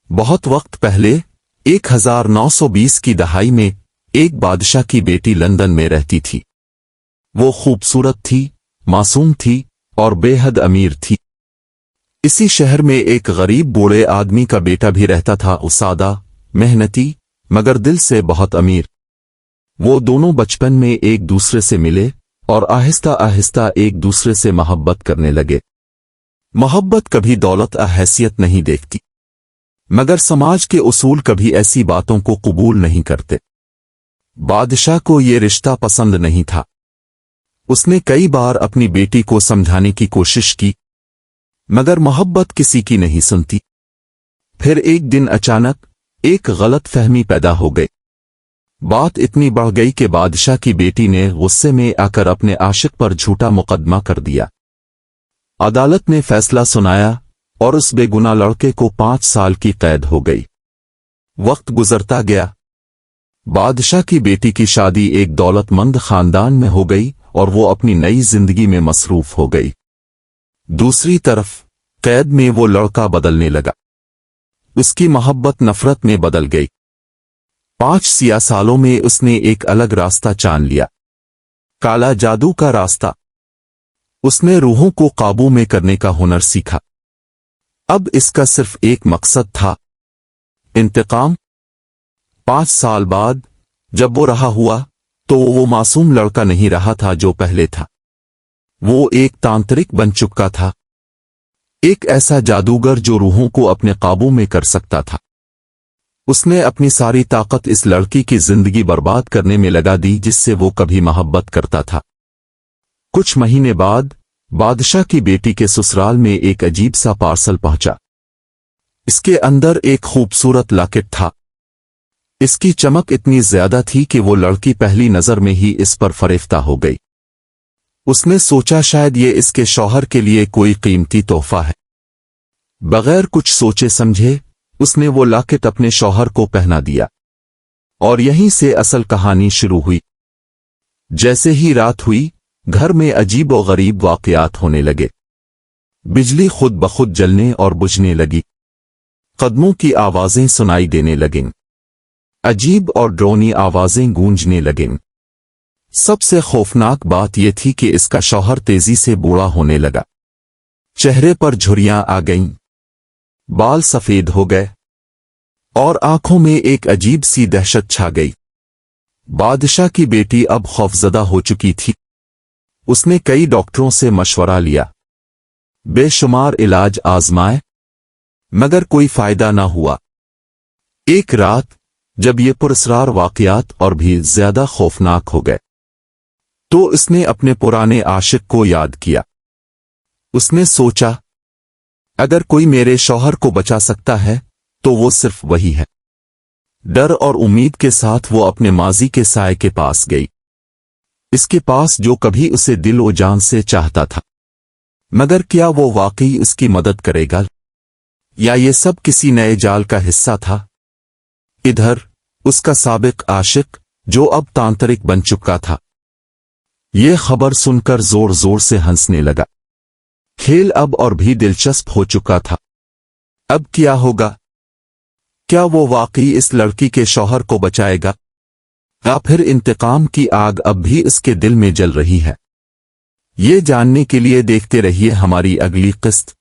بہت وقت پہلے 1920 کی دہائی میں ایک بادشاہ کی بیٹی لندن میں رہتی تھی۔ وہ خوبصورت تھی، معصوم تھی اور بے حد امیر تھی۔ اسی شہر میں ایک غریب بوڑھے آدمی کا بیٹا بھی رہتا تھا، وہ سادہ، محنتی مگر دل سے بہت امیر۔ وہ دونوں بچپن میں ایک دوسرے سے ملے اور آہستہ آہستہ ایک دوسرے سے محبت کرنے لگے۔ محبت کبھی دولت یا حیثیت نہیں دیکھتی، مگر سماج کے اصول کبھی ایسی باتوں کو قبول نہیں کرتے۔ بادشاہ کو یہ رشتہ پسند نہیں تھا۔ اس نے کئی بار اپنی بیٹی کو سمجھانے کی کوشش کی، مگر محبت کسی کی نہیں سنتی۔ پھر ایک دن اچانک ایک غلط فہمی پیدا ہو گئی۔ بات اتنی بڑھ گئی کہ بادشاہ کی بیٹی نے غصے میں آ کر اپنے عاشق پر جھوٹا مقدمہ کر دیا۔ عدالت نے فیصلہ سنایا اور اس بے گناہ لڑکے کو 5 سال کی قید ہو گئی۔ وقت گزرتا گیا۔ بادشاہ کی بیٹی کی شادی ایک دولت مند خاندان میں ہو گئی اور وہ اپنی نئی زندگی میں مصروف ہو گئی۔ دوسری طرف قید میں وہ لڑکا بدلنے لگا۔ اس کی محبت نفرت میں بدل گئی۔ 5 سیاہ سالوں میں اس نے ایک الگ راستہ چان لیا، کالا جادو کا راستہ۔ اس نے روحوں کو قابو میں کرنے کا ہنر سیکھا۔ اب اس کا صرف ایک مقصد تھا، انتقام۔ 5 سال بعد جب وہ رہا ہوا تو وہ معصوم لڑکا نہیں رہا تھا جو پہلے تھا۔ وہ ایک تانترک بن چکا تھا، ایک ایسا جادوگر جو روحوں کو اپنے قابو میں کر سکتا تھا۔ اس نے اپنی ساری طاقت اس لڑکی کی زندگی برباد کرنے میں لگا دی جس سے وہ کبھی محبت کرتا تھا۔ کچھ مہینے بعد بادشاہ کی بیٹی کے سسرال میں ایک عجیب سا پارسل پہنچا۔ اس کے اندر ایک خوبصورت لاکٹ تھا۔ اس کی چمک اتنی زیادہ تھی کہ وہ لڑکی پہلی نظر میں ہی اس پر فریفتہ ہو گئی۔ اس نے سوچا شاید یہ اس کے شوہر کے لیے کوئی قیمتی تحفہ ہے۔ بغیر کچھ سوچے سمجھے اس نے وہ لاکٹ اپنے شوہر کو پہنا دیا، اور یہیں سے اصل کہانی شروع ہوئی۔ جیسے ہی رات ہوئی، گھر میں عجیب و غریب واقعات ہونے لگے۔ بجلی خود بخود جلنے اور بجھنے لگی، قدموں کی آوازیں سنائی دینے لگیں، عجیب اور ڈرونی آوازیں گونجنے لگیں۔ سب سے خوفناک بات یہ تھی کہ اس کا شوہر تیزی سے بوڑھا ہونے لگا۔ چہرے پر جھریاں آ گئیں، بال سفید ہو گئے، اور آنکھوں میں ایک عجیب سی دہشت چھا گئی۔ بادشاہ کی بیٹی اب خوفزدہ ہو چکی تھی۔ اس نے کئی ڈاکٹروں سے مشورہ لیا، بے شمار علاج آزمائے، مگر کوئی فائدہ نہ ہوا۔ ایک رات جب یہ پراسرار واقعات اور بھی زیادہ خوفناک ہو گئے تو اس نے اپنے پرانے عاشق کو یاد کیا۔ اس نے سوچا، اگر کوئی میرے شوہر کو بچا سکتا ہے تو وہ صرف وہی ہے۔ ڈر اور امید کے ساتھ وہ اپنے ماضی کے سائے کے پاس گئی، اس کے پاس جو کبھی اسے دل و جان سے چاہتا تھا۔ مگر کیا وہ واقعی اس کی مدد کرے گا، یا یہ سب کسی نئے جال کا حصہ تھا؟ ادھر اس کا سابق عاشق جو اب تانترک بن چکا تھا، یہ خبر سن کر زور زور سے ہنسنے لگا۔ کھیل اب اور بھی دلچسپ ہو چکا تھا۔ اب کیا ہوگا؟ کیا وہ واقعی اس لڑکی کے شوہر کو بچائے گا، یا پھر انتقام کی آگ اب بھی اس کے دل میں جل رہی ہے؟ یہ جاننے کے لیے دیکھتے رہیے ہماری اگلی قسط۔